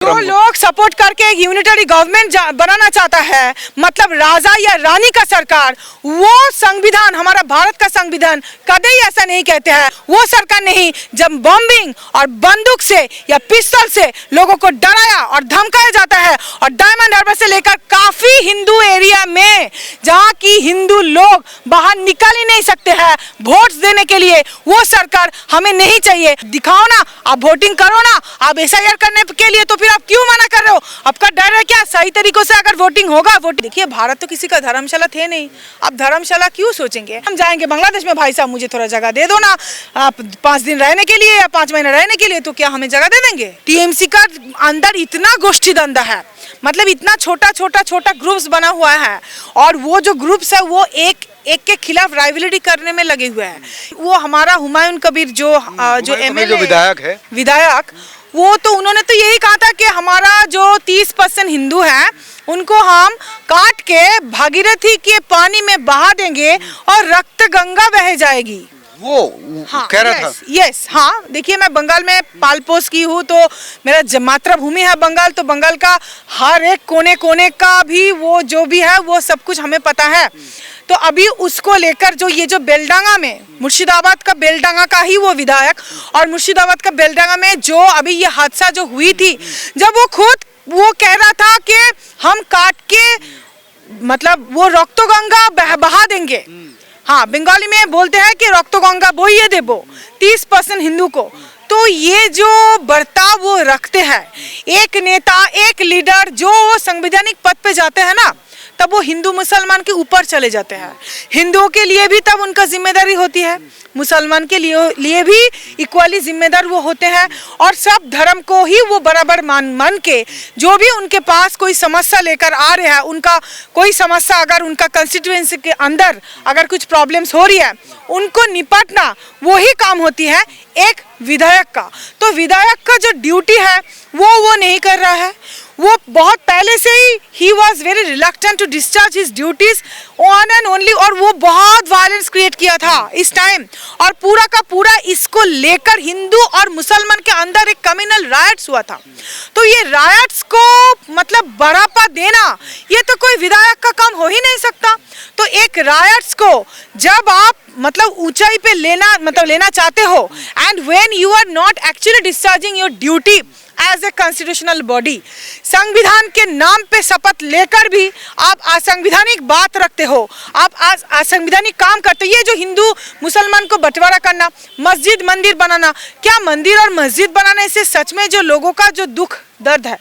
जो लोग सपोर्ट करके एक यूनिटरी गवर्नमेंट बनाना चाहता है, मतलब राजा या रानी का सरकार, वो संविधान, हमारा भारत का संविधान कभी ऐसा नहीं कहते हैं। वो सरकार नहीं, जब बॉम्बिंग और बंदूक से या पिस्तौल से लोगों को डराया और धमकाया जाता है, और डायमंड हार्बर से लेकर काफी हिंदू एरिया में जहाँ की हिंदू लोग बाहर निकल ही नहीं सकते हैं वोट देने के लिए, वो सरकार हमें नहीं चाहिए। दिखाओ ना, आप वोटिंग करो ना, आप SIR करने के लिए, तो फिर आप क्यों मना कर रहे हो? आपका डर है क्या? सही तरीकों से अगर वोटिंग होगा, देखिए भारत तो किसी का धर्मशाला थे नहीं, आप धर्मशाला क्यों सोचेंगे? हम जाएंगे बांग्लादेश में, भाई साहब मुझे थोड़ा जगह दे दो ना, आप 5 दिन रहने के लिए या 5 महीने रहने के लिए, तो क्या हमें जगह दे देंगे? TMC का अंदर इतना गोष्ठी धंधा है, मतलब इतना छोटा छोटा ग्रुप्स बना हुआ है, और वो जो ग्रुप्स है वो एक के खिलाफ राइवलरी करने में लगे हुए हैं। वो हमारा हुमायूं कबीर जो MLA विधायक, वो तो उन्होंने तो यही कहा था कि हमारा जो 30% हिंदू है उनको हम काट के भागीरथी के पानी में बहा देंगे और रक्त गंगा बह जाएगी। वो कह रहा था। यस, हाँ, देखिए मैं बंगाल में पाल पोस की हूँ, तो मेरा मातृभूमि है बंगाल, तो बंगाल का हर एक कोने कोने का भी वो जो भी है वो सब कुछ हमें पता है। तो अभी उसको लेकर जो ये जो बेलडांगा में, मुर्शिदाबाद का बेलडांगा का ही वो विधायक, और मुर्शिदाबाद का बेलडांगा में जो अभी ये हादसा जो हुई थी, जब वो खुद वो कह रहा था कि हम काट के मतलब वो रक्तो गंगा बहा देंगे। हाँ, बंगाली में बोलते हैं कि रक्तो गंगा बोइए देबो 30% हिंदू को। तो ये जो बर्ताव वो रखते हैं, एक नेता, एक लीडर जो संवैधानिक पद पे जाते हैं ना, तब वो हिंदू मुसलमान के ऊपर चले जाते हैं। हिंदुओं के लिए भी तब उनका जिम्मेदारी होती है, मुसलमान के लिए भी इक्वली जिम्मेदार वो होते हैं, और सब धर्म को ही वो बराबर मान के जो भी उनके पास कोई समस्या लेकर आ रहे हैं, उनका कोई समस्या अगर उनका कंस्टिट्यूएंसी के अंदर अगर कुछ प्रॉब्लम्स हो रही है, उनको निपटना वही काम होती है एक विधायक का। तो विधायक का जो ड्यूटी है वो नहीं कर रहा है। वो बहुत पहले से ही was very reluctant to discharge his duties on and only, और वो बहुत वायलेंस क्रिएट किया था इस टाइम, और पूरा का पूरा इसको लेकर हिंदू और मुसलमान के अंदर एक कम्युनल रायट्स हुआ था। तो ये रायट्स को मतलब बढ़ावा देना, ये तो कोई विधायक का काम हो ही नहीं सकता। तो एक रायट्स को जब आप मतलब ऊंचाई पे लेना चाहते हो, and when you are not actually discharging your duty as a constitutional body, संविधान के नाम पे शपथ लेकर भी आप असंवैधानिक बात रखते हो, आप असंवैधानिक काम करते हो। ये जो हिंदू मुसलमान को बंटवारा करना, मस्जिद मंदिर बनाना, क्या मंदिर और मस्जिद बनाने से सच में जो लोगों का जो दुख दर्द है,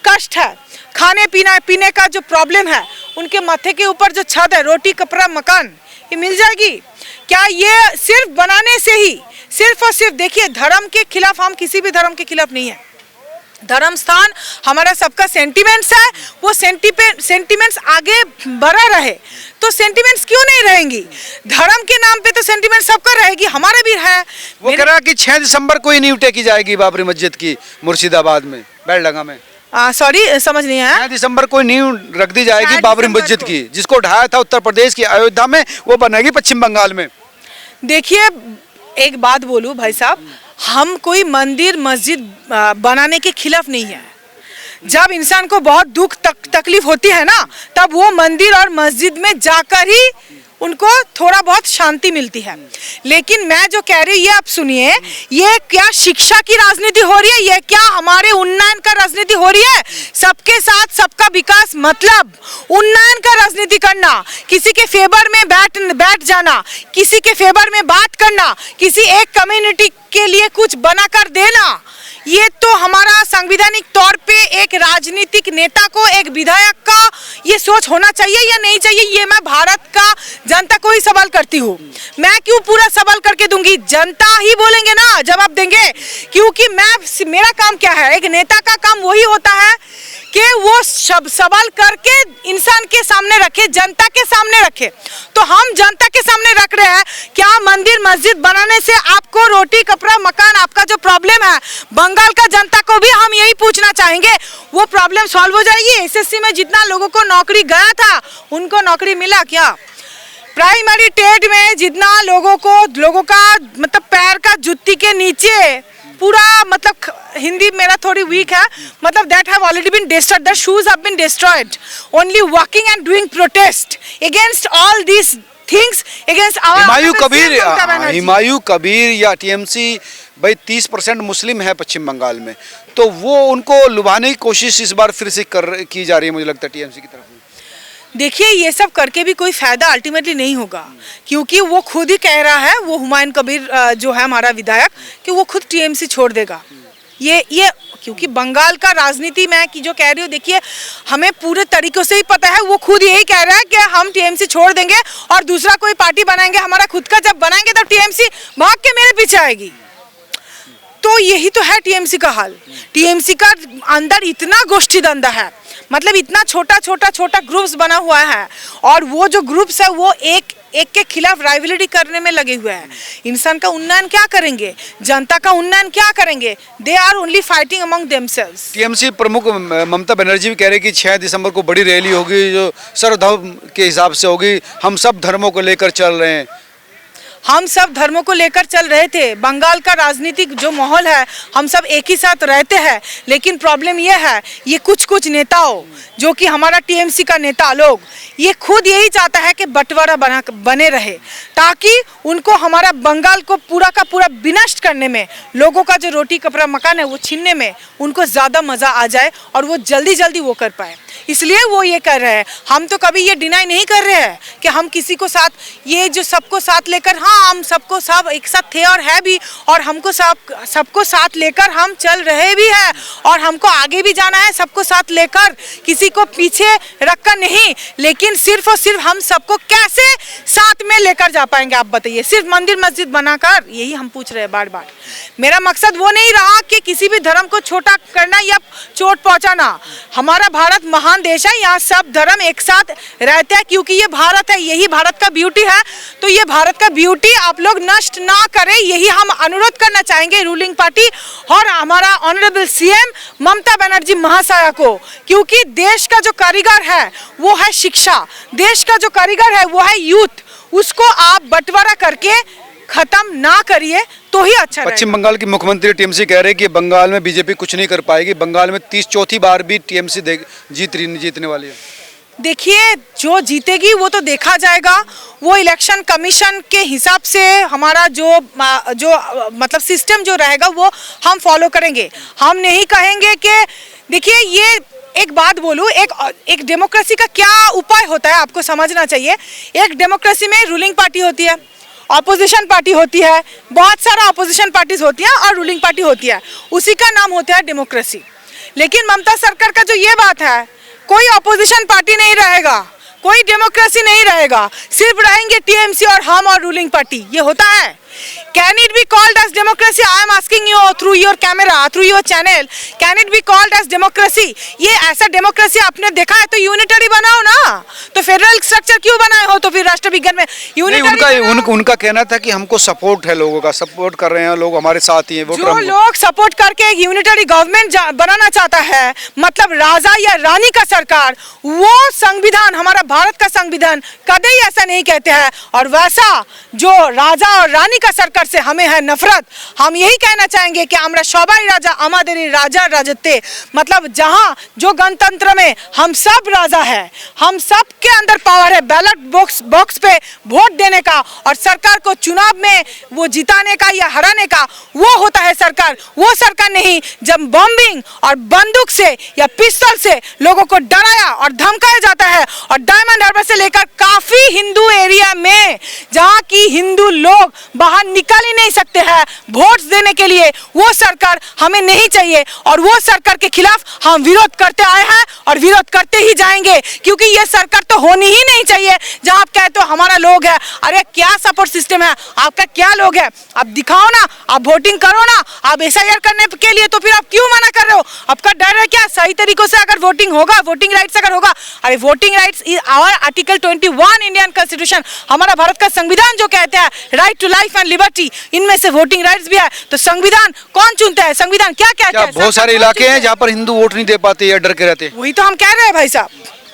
कष्ट है, खाने पीने का जो प्रॉब्लम है, उनके माथे के ऊपर जो छत है, रोटी कपड़ा मकान, ये मिल जाएगी क्या? ये सिर्फ बनाने से ही, सिर्फ और सिर्फ देखिए, धर्म के खिलाफ, हम किसी भी धर्म के खिलाफ नहीं है। धर्म स्थान हमारा सबका सेंटिमेंट्स है, वो सेंटिमेंट्स आगे बढ़ा रहे, तो सेंटिमेंट्स क्यों नहीं रहेंगी? धर्म के नाम पे तो सेंटिमेंट सबका रहेगी, हमारा भी है। वो कह रहा कि 6 दिसंबर को ही नींव टेकी जाएगी बाबरी मस्जिद की मुर्शिदाबाद में, बेलडांगा में। सॉरी, समझ नहीं आया। 6 दिसंबर को नींव रख दी जाएगी बाबरी मस्जिद की, जिसको ढाया था उत्तर प्रदेश की अयोध्या में, वो बनेगी पश्चिम बंगाल में। देखिए, एक बात बोलूं भाई साहब, हम कोई मंदिर मस्जिद बनाने के खिलाफ नहीं है। जब इंसान को बहुत दुख तकलीफ होती है ना, तब वो मंदिर और मस्जिद में जाकर ही उनको थोड़ा बहुत शांति मिलती है। लेकिन मैं जो कह रही हूँ, ये आप सुनिए, ये क्या शिक्षा की राजनीति हो रही है? ये क्या हमारे उन्नयन का राजनीति हो रही है? सबके साथ सबका विकास, मतलब उन्नयन का राजनीति करना, किसी के फेवर में बैठ जाना, किसी के फेवर में बात करना, किसी एक कम्युनिटी के लिए कुछ बनाकर देना, ये तो हमारा संवैधानिक तौर पे एक राजनीतिक नेता को, एक विधायक का ये सोच होना चाहिए या नहीं चाहिए? ये मैं भारत का जनता को ही सवाल करती हूँ। मैं क्यों पूरा सवाल करके दूंगी? जनता ही बोलेंगे ना, जवाब देंगे। क्योंकि मेरा काम क्या है? एक नेता का काम वही होता है कि वो सवाल करके इंसान के सामने रखे, जनता के सामने रखे। तो हम जनता के सामने रख रहे हैं, क्या मंदिर मस्जिद बनाने से आपको रोटी कपड़ा मकान, आपका जो प्रॉब्लम है, बंगाल का जनता को भी हम यही पूछना चाहेंगे, वो प्रॉब्लम सॉल्व हो जाएगी? एसएससी में जितना लोगों को नौकरी गया था, उनको नौकरी मिला क्या? प्राइमरी टेट में जितना लोगों का मतलब पैर का जुत्ती के नीचे पूरा मतलब हिंदी मेरा थोड़ी वीक है, मतलब that have already been destroyed, the shoes have been destroyed, only walking and doing protest against all this things, against our Humayun Kabir या टीएमसी भाई 30% मुस्लिम है पश्चिम बंगाल में, तो वो उनको लुभाने की कोशिश इस बार फिर से की जा रही है मुझे लगता है टीएमसी की तरफ। देखिए ये सब करके भी कोई फायदा अल्टीमेटली नहीं होगा, क्योंकि वो खुद ही कह रहा है, वो हुमायूं कबीर जो है हमारा विधायक, कि वो खुद टीएमसी छोड़ देगा। ये क्योंकि बंगाल का राजनीति में कि जो कह रही हूँ, देखिए हमें पूरे तरीकों से ही पता है, वो खुद यही कह रहा है कि हम टीएमसी छोड़ देंगे और दूसरा कोई पार्टी बनाएंगे, हमारा खुद का जब बनाएंगे तब टीएमसी भाग के मेरे पीछे आएगी। तो यही तो है टीएमसी का हाल। टीएमसी का अंदर इतना गोष्ठी धंधा है, मतलब इतना छोटा छोटा ग्रुप्स बना हुआ है, और वो जो ग्रुप्स है वो एक के खिलाफ राइवलरी करने में लगे हुए हैं। इंसान का उन्नयन क्या करेंगे, जनता का उन्नयन क्या करेंगे? They are only fighting among themselves. TMC प्रमुख ममता बनर्जी भी कह रही कि 6 दिसंबर को बड़ी रैली होगी जो सर्वधर्म के हिसाब से होगी, हम सब धर्मों को लेकर चल रहे हैं। हम सब धर्मों को लेकर चल रहे थे। बंगाल का राजनीतिक जो माहौल है, हम सब एक ही साथ रहते हैं, लेकिन प्रॉब्लम ये है, ये कुछ विनेताओं जो कि हमारा टीएमसी का नेता लोग, ये खुद यही चाहता है कि बंटवारा बने रहे, ताकि उनको हमारा बंगाल को पूरा का पूरा विनष्ट करने में, लोगों का जो रोटी कपड़ा मकान है वो छीनने में उनको ज़्यादा मज़ा आ जाए और वो जल्दी वो कर पाए, इसलिए वो ये कर रहे हैं। हम तो कभी ये डिनाई नहीं कर रहे हैं कि हम किसी को साथ, ये जो सबको साथ लेकर, हाँ हम सबको सब एक साथ थे और है भी, और हमको सबको साथ लेकर हम चल रहे भी हैं, और हमको आगे भी जाना है सबको साथ लेकर, किसी को पीछे रखकर नहीं। लेकिन सिर्फ और सिर्फ हम सबको कैसे साथ में लेकर जा पाएंगे, आप बताइए? सिर्फ मंदिर मस्जिद बनाकर, यही हम पूछ रहे हैं बार बार। मेरा मकसद वो नहीं रहा कि किसी भी धर्म को छोटा करना या चोट पहुंचाना। हमारा भारत महान देश है, यहाँ सब धर्म एक साथ रहते हैं, क्योंकि ये भारत है, यही भारत का ब्यूटी है। तो ये भारत का ब्यूटी आप लोग नष्ट ना करें, यही हम अनुरोध करना चाहेंगे रूलिंग पार्टी और हमारा ऑनरेबल सीएम ममता बनर्जी महाशया को, क्योंकि देश का जो कारीगर है वो है शिक्षा, देश का जो कारीगर है वो है यूथ, उसको आप बंटवारा करके खत्म ना करिए तो ही अच्छा रहेगा। पश्चिम बंगाल की मुख्यमंत्री टीएमसी कह रहे हैं कि बंगाल में बीजेपी कुछ नहीं कर पाएगी, बंगाल में 34 बार भी टीएमसी जीतने वाली है। देखिए जो जीतेगी वो तो देखा जाएगा, वो इलेक्शन कमीशन के हिसाब से हमारा जो मतलब सिस्टम जो रहेगा वो हम फॉलो करेंगे। हम नहीं कहेंगे कि, देखिए ये एक बात बोलूँ, एक डेमोक्रेसी का क्या उपाय होता है आपको समझना चाहिए। एक डेमोक्रेसी में रूलिंग पार्टी होती है, ऑपोजिशन पार्टी होती है, बहुत सारा ऑपोजिशन पार्टीज होती है और रूलिंग पार्टी होती है, उसी का नाम होता है डेमोक्रेसी। लेकिन ममता सरकार का जो ये बात है, कोई ऑपोजिशन पार्टी नहीं रहेगा, कोई डेमोक्रेसी नहीं रहेगा, सिर्फ रहेंगे टीएमसी और हम और रूलिंग पार्टी। ये होता है? Can it be called as democracy? I am asking you through your camera, through your channel. Can it be called as democracy? ये ऐसा डेमोक्रेसी आपने देखा है तो यूनिटरी बनाओ ना, तो फेडरल स्ट्रक्चर क्यों बनाए हो? तो फिर राष्ट्र विज्ञान में यूनिटरी। उनका कहना था कि हमको सपोर्ट है, लोगों का सपोर्ट कर रहे हैं, लोग हमारे साथ ही हैं। जो लोग सपोर्ट करके एक यूनिटरी गवर्नमेंट बनाना चाहता है, मतलब राजा या रानी का सरकार, वो संविधान, हमारा भारत का संविधान कभी ऐसा नहीं कहते हैं। और वैसा जो राजा और रानी का सरकार से हमें है नफरत, हम यही कहना चाहेंगे कि আমরা সবাই রাজা আমাদের রাজা রাজত্বে, मतलब जहां जो गणतंत्र में हम सब राजा है, हम सब के अंदर पावर है बैलेट बॉक्स पे वोट देने का और सरकार को चुनाव में वो जिताने का या हराने का, वो होता है सरकार। वो सरकार नहीं जब बॉम्बिंग और बंदूक से या पिस्तौल से लोगों को डराया और धमकाया जाता है। और डायमंड हार्बर से लेकर काफी हिंदू एरिया में जहाँ की हिंदू लोग बाहर निकल ही नहीं सकते हैं वोट देने के लिए, वो सरकार हमें नहीं चाहिए। और वो सरकार के खिलाफ हम विरोध करते आए हैं और विरोध करते ही जाएंगे, क्योंकि ये सरकार तो होनी ही नहीं चाहिए जहां आप कहते हो हमारा लोग है। अरे क्या सपोर्ट सिस्टम है आपका, क्या लोग है? आप दिखाओ ना, आप वोटिंग करो ना, आप एसआईआर करने के लिए तो फिर आप क्यों मना कर रहे हो? आपका डर है क्या? सही तरीकों से अगर वोटिंग होगा, वोटिंग राइट्स अगर होगा, अरे voting rights is our article 21 Indian constitution, हमारा भारत का संविधान जो कहते हैं right to life and liberty, इनमें से वोटिंग राइट्स भी है। तो संविधान कौन चुनता है? संविधान क्या कहता है? बहुत सारे इलाके हैं जहाँ पर हिंदू वोट नहीं दे पाते या डर के रहते। वही तो हम कह रहे हैं भाई साहब,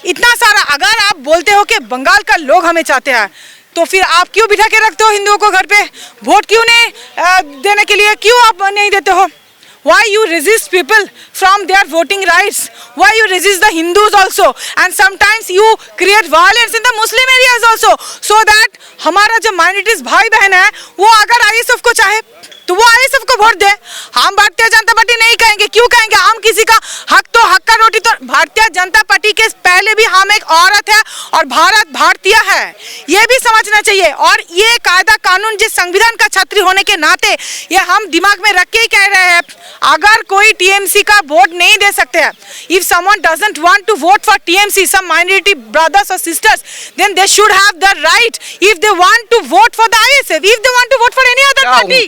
इतना सारा। अगर आप बोलते हो कि बंगाल का लोग हमें चाहते हैं, तो फिर आप क्यों बिठा के रखते हो हिंदुओं को घर पे? वोट क्यों नहीं देने के लिए क्यों आप नहीं देते हो? Why you resist people from their voting rights? Why you resist the Hindus also? And sometimes you create violence in the Muslim areas also, so that हमारा जो minorities भाई बहन है वो अगर ISF को चाहे तो वो ISF को वोट दे। हम भारतीय जनता पार्टी नहीं कहेंगे, क्यों कहेंगे? हम किसी का हक तो हक का रोटी तो भारतीय जनता पार्टी के पहले भी हम एक औरत है और भारत भारतीय है, ये भी समझना चाहिए। और ये कायदा कानून जिस संविधान का छात्री होने के नाते ये हम दिमाग में रख के ही कह रहे हैं, अगर कोई टीएमसी का वोट नहीं दे सकते हैं, if someone doesn't want to vote for TMC, some minority brothers or sisters, then they should have the right, if they want to vote for the ISF, if they want to vote for any other party,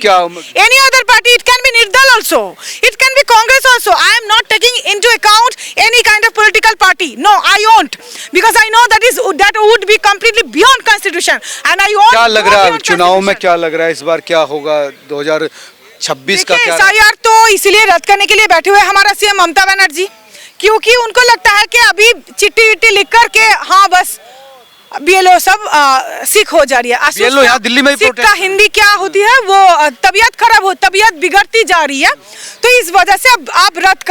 it can be Nirdal also, it can be Congress also. I am not taking into account any kind of political party, no, I won't, because I know that would be completely beyond constitution, and I won't. क्या लग रहा है चुनाव में, क्या लग रहा है इस बार क्या होगा 2026 का? क्या SIR तो इसलिए रद्द करने के लिए बैठे हुए हमारा सीएम ममता बनर्जी, क्योंकि उनको लगता है कि अभी चिट्ठी विट्ठी लिख करके हाँ बस BLO सब सिख हो जा रही है। BLO यहाँ दिल्ली में ही सिख का हिंदी क्या होती है, वो तबीयत खराब हो, तबीयत बिगड़ती जा रही है, तो इस वजह से अब आप रद्द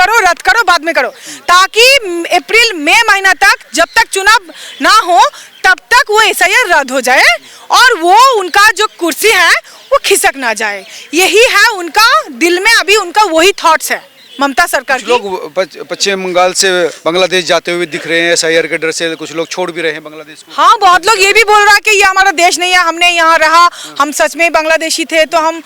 करो बाद में करो, ताकि अप्रैल मई महीना तक जब तक चुनाव ना हो तब तक वो SIR रद्द हो जाए और वो उनका जो कुर्सी है वो खिसक ना जाए। यही है उनका दिल में, अभी उनका वही थॉट्स है ममता सरकार की। लोग पश्चिम बंगाल से बांग्लादेश जाते हुए दिख रहे हैं SIR के डर से, कुछ लोग छोड़ भी रहे हैं बांग्लादेश को। हाँ, बहुत लोग ये भी बोल रहा है कि ये हमारा देश नहीं है, हमने यहाँ रहा, हम सच में बांग्लादेशी थे तो हम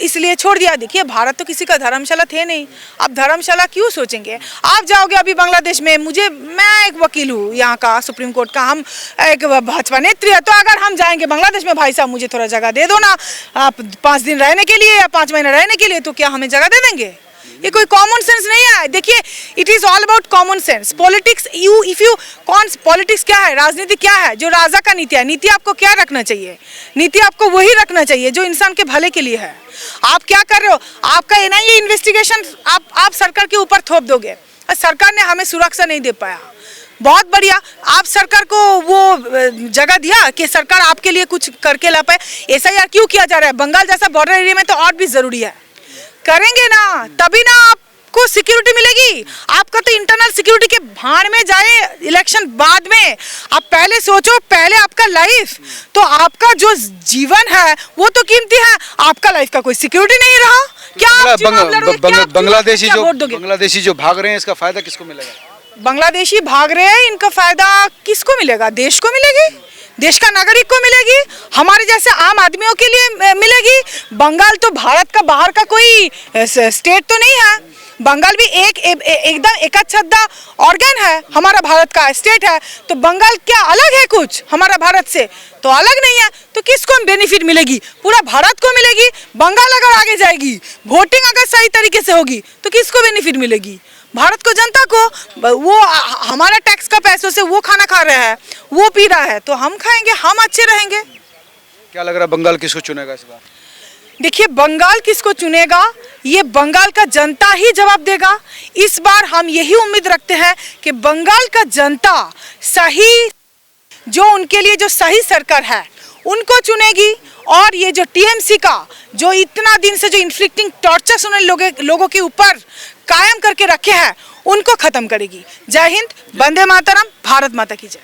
इसलिए छोड़ दिया। देखिए, भारत तो किसी का धर्मशाला थे नहीं, आप धर्मशाला क्यों सोचेंगे? आप जाओगे अभी बांग्लादेश में, मैं एक वकील हूँ यहाँ का सुप्रीम कोर्ट का, हम एक भाजपा नेत्री है, तो अगर हम जाएंगे बांग्लादेश में, भाई साहब मुझे थोड़ा जगह दे दो ना, आप 5 दिन रहने के लिए या 5 महीने रहने के लिए, तो क्या हमें जगह दे देंगे? ये कोई कॉमन सेंस नहीं है। देखिए, it is all about common sense. Politics politics क्या है, राजनीति क्या है? जो राजा का नीति है, नीति आपको क्या रखना चाहिए? नीति आपको वही रखना चाहिए जो इंसान के भले के लिए है। आप क्या कर रहे हो? आपका NIA इन्वेस्टिगेशन आप सरकार के ऊपर थोप दोगे, और सरकार ने हमें सुरक्षा नहीं दे पाया, बहुत बढ़िया, आप सरकार को वो जगह दिया कि सरकार आपके लिए कुछ करके ला पाए। SIR क्यों किया जा रहा है? बंगाल जैसा बॉर्डर एरिया में तो और भी जरूरी है, करेंगे ना तभी ना आपको सिक्योरिटी मिलेगी। आपका तो इंटरनल सिक्योरिटी के भाड़ में जाए इलेक्शन बाद में, आप पहले सोचो, पहले आपका लाइफ, तो आपका जो जीवन है वो तो कीमती है, आपका लाइफ का कोई सिक्योरिटी नहीं रहा, क्या बांग्लादेशी जो भाग रहे हैं, इसका फायदा किसको मिलेगा? बांग्लादेशी भाग रहे हैं, इनका फायदा किसको मिलेगा? देश को मिलेगी, देश का नागरिक को मिलेगी, हमारे जैसे आम आदमियों के लिए मिलेगी। बंगाल तो भारत का बाहर का कोई स्टेट तो नहीं है, बंगाल भी एकदम एकच्छत्ता ऑर्गन है, हमारा भारत का स्टेट है, तो बंगाल क्या अलग है कुछ हमारा भारत से? तो अलग नहीं है, तो किसको बेनिफिट मिलेगी? पूरा भारत को मिलेगी। बंगाल अगर आगे जाएगी, वोटिंग अगर सही तरीके से होगी, तो किसको बेनिफिट मिलेगी? भारत को, जनता को। वो हमारा टैक्स का पैसों से वो खाना खा रहा है, वो पी रहा है, तो हम खाएंगे, हम अच्छे रहेंगे। क्या लग रहा है बंगाल किसको चुनेगा इस बार? देखिए, बंगाल किसको चुनेगा ये बंगाल का जनता ही जवाब देगा। इस बार हम यही उम्मीद रखते हैं कि बंगाल का जनता सही, जो उनके लिए जो सही सरकार है उनको चुनेगी, और ये जो TMC का जो इतना दिन से जो इन्फ्लिक्टिंग टॉर्चर्स उन्होंने लोगों के ऊपर कायम करके रखे हैं उनको खत्म करेगी। जय हिंद, वंदे मातरम, भारत माता की जय।